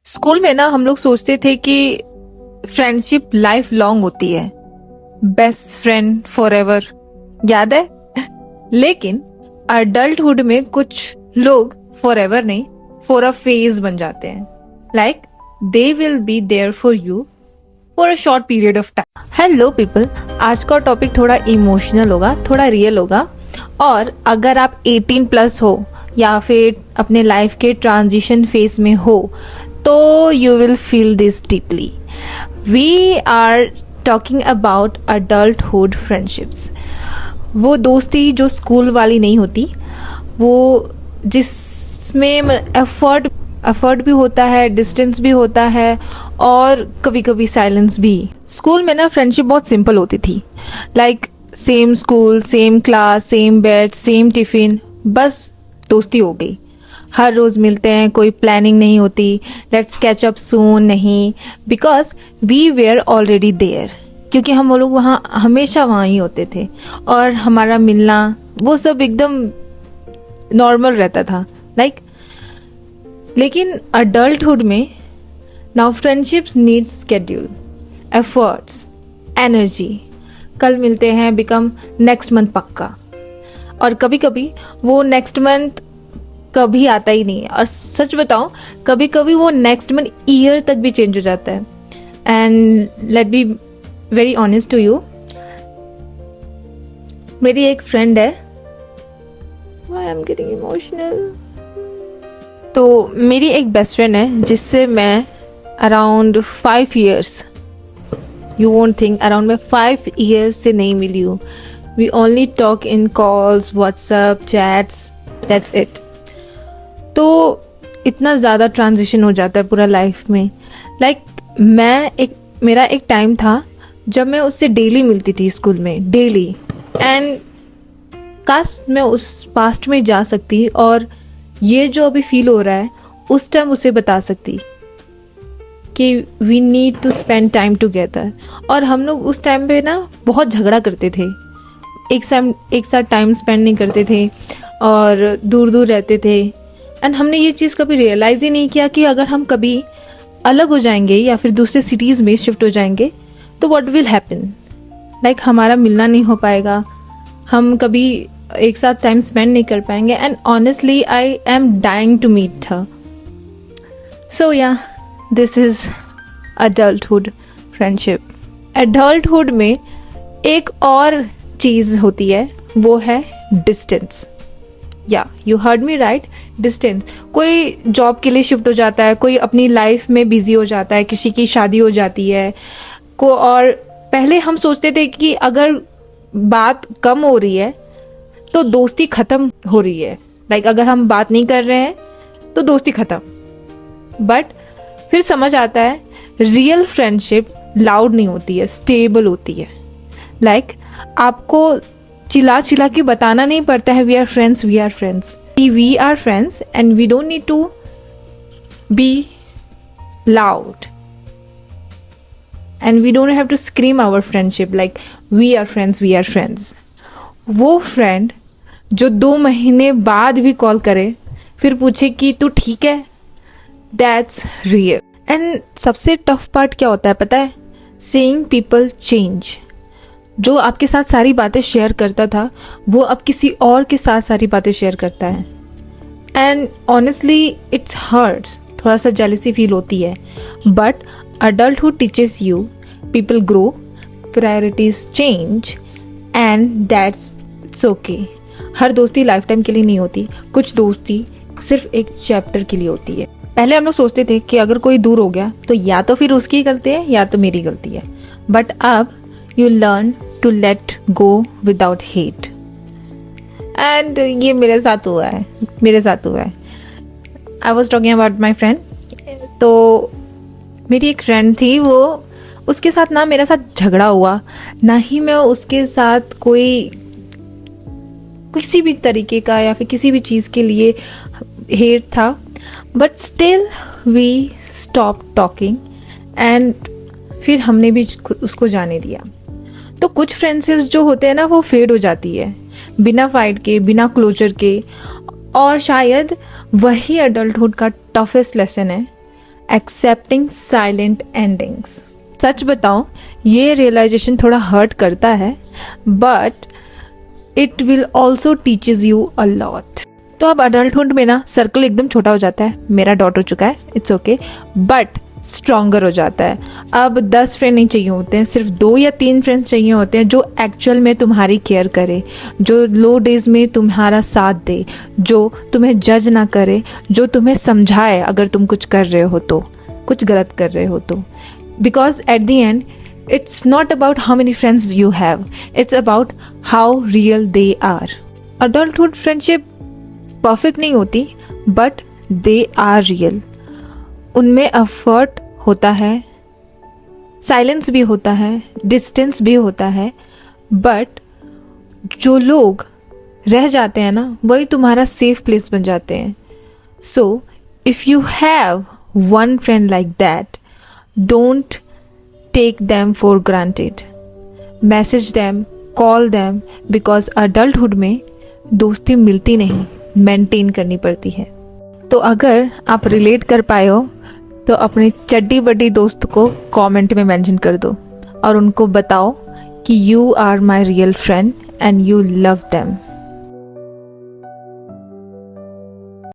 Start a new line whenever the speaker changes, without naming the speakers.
School में ना हम लोग सोचते थे कि फ्रेंडशिप लाइफ लॉन्ग होती है, बेस्ट फ्रेंड फॉर एवर, याद है। लेकिन अडल्टहुड में कुछ लोग फॉर एवर नहीं, फॉर अ फेज बन जाते हैं। Like they will be there for you for a short period of time. Hello people, आज का टॉपिक थोड़ा इमोशनल होगा, थोड़ा रियल होगा। और अगर आप 18 प्लस हो या फिर अपने लाइफ के ट्रांजिशन फेज में हो तो you will feel this deeply. We are talking about adulthood friendships. वो दोस्ती जो स्कूल वाली नहीं होती, वो जिसमें एफर्ट भी होता है, डिस्टेंस भी होता है और कभी कभी साइलेंस भी। स्कूल में ना फ्रेंडशिप बहुत सिंपल होती थी, like same school, same class, same batch, same tiffin, बस दोस्ती हो गई। हर रोज मिलते हैं, कोई प्लानिंग नहीं होती, लेट्स कैच अप सून नहीं, because we were already there, क्योंकि हम लोग वहाँ हमेशा वहाँ ही होते थे और हमारा मिलना वो सब एकदम नॉर्मल रहता था। लेकिन अडल्टहुड में now friendships need schedule, efforts, energy. कल मिलते हैं बिकम नेक्स्ट मंथ पक्का, और कभी कभी वो नेक्स्ट मंथ कभी आता ही नहीं। और सच बताऊं, कभी कभी वो नेक्स्ट मंथ ईयर तक भी चेंज हो जाता है। And let be very honest to you, मेरी एक फ्रेंड है, why I am getting emotional. तो मेरी एक बेस्ट फ्रेंड है जिससे मैं around 5 years, you won't think, around मैं 5 ईयर्स से नहीं मिली हूँ। We only talk in calls, WhatsApp, chats, that's it. तो इतना ज़्यादा ट्रांजिशन हो जाता है पूरा लाइफ में। मेरा एक टाइम था जब मैं उससे डेली मिलती थी स्कूल में, डेली। एंड काश मैं उस पास्ट में जा सकती और ये जो अभी फील हो रहा है उस टाइम उसे बता सकती कि we need to spend time together. और हम लोग उस टाइम पे ना बहुत झगड़ा करते थे, एक साथ टाइम स्पेंड नहीं करते थे और दूर दूर रहते थे। एंड हमने ये चीज़ कभी रियलाइज़ ही नहीं किया कि अगर हम कभी अलग हो जाएंगे या फिर दूसरे सिटीज़ में शिफ्ट हो जाएंगे तो व्हाट विल हैपन। हमारा मिलना नहीं हो पाएगा, हम कभी एक साथ टाइम स्पेंड नहीं कर पाएंगे। And honestly I am dying to meet her. So yeah, this is adulthood friendship. Adulthood में एक और चीज़ होती है, वो है डिस्टेंस। या you heard me right, distance. कोई जॉब के लिए शिफ्ट हो जाता है, कोई अपनी लाइफ में बिजी हो जाता है, किसी की शादी हो जाती है और पहले हम सोचते थे कि अगर बात कम हो रही है तो दोस्ती खत्म हो रही है। अगर हम बात नहीं कर रहे हैं तो दोस्ती खत्म। बट फिर समझ आता है रियल फ्रेंडशिप लाउड नहीं होती है, स्टेबल होती है। आपको चिल्ला चिल्ला के बताना नहीं पड़ता है we are friends, we are friends, we are friends and we don't need to be loud and we don't have to scream our friendship like we are friends, we are friends. वो friend जो 2 महीने बाद भी call करे, फिर पूछे कि तू ठीक है, दैट्स रियल। एंड सबसे टफ पार्ट क्या होता है पता है? Seeing people change. जो आपके साथ सारी बातें शेयर करता था वो अब किसी और के साथ सारी बातें शेयर करता है। एंड ऑनेस्टली इट्स हर्ट्स, थोड़ा सा जेलसी फील होती है। But adulthood teaches you people grow, priorities change and that's okay। हर दोस्ती लाइफ टाइम के लिए नहीं होती, कुछ दोस्ती सिर्फ एक चैप्टर के लिए होती है। पहले हम लोग सोचते थे कि अगर कोई दूर हो गया तो या तो फिर उसकी गलती है या तो मेरी गलती है। बट अब you learn to let go without hate. And ये मेरे साथ हुआ है। I was talking about my friend. तो मेरी एक फ्रेंड थी, वो उसके साथ ना मेरे साथ झगड़ा हुआ, ना ही मैं उसके साथ किसी भी तरीके का या फिर किसी भी चीज़ के लिए हेट था। But still we stop talking and फिर हमने भी उसको जाने दिया। तो कुछ फ्रेंडशिप्स जो होते हैं ना वो फेड हो जाती है बिना फाइट के, बिना क्लोजर के। और शायद वही अडल्टहुड का टफेस्ट लेसन है एक्सेप्टिंग साइलेंट एंडिंग्स। सच बताऊं, ये रियलाइजेशन थोड़ा हर्ट करता है, but it will also teaches you a lot. तो अब अडल्टहुड में ना सर्कल एकदम छोटा हो जाता है, मेरा डॉट हो चुका है, इट्स ओके, बट स्ट्रॉन्गर हो जाता है। अब 10 फ्रेंड नहीं चाहिए होते हैं, सिर्फ 2 या 3 फ्रेंड्स चाहिए होते हैं जो एक्चुअल में तुम्हारी केयर करे, जो लो डेज में तुम्हारा साथ दे, जो तुम्हें जज ना करे, जो तुम्हें समझाए अगर तुम कुछ कर रहे हो तो, कुछ गलत कर रहे हो तो। Because at the end it's not about how many friends you have, it's about how real they are. Adulthood friendship perfect नहीं होती, but they are real. उनमें effort होता है, silence भी होता है, distance भी होता है, but जो लोग रह जाते हैं ना, वही तुम्हारा safe place बन जाते हैं. So if you have one friend like that, don't take them for granted. Message them, call them, because adulthood में दोस्ती मिलती नहीं, मेंटेन करनी पड़ती है। तो अगर आप रिलेट कर पाए हो तो अपनी चड्डी बड्डी दोस्त को कमेंट में मेंशन कर दो और उनको बताओ कि you are my real friend and you love them.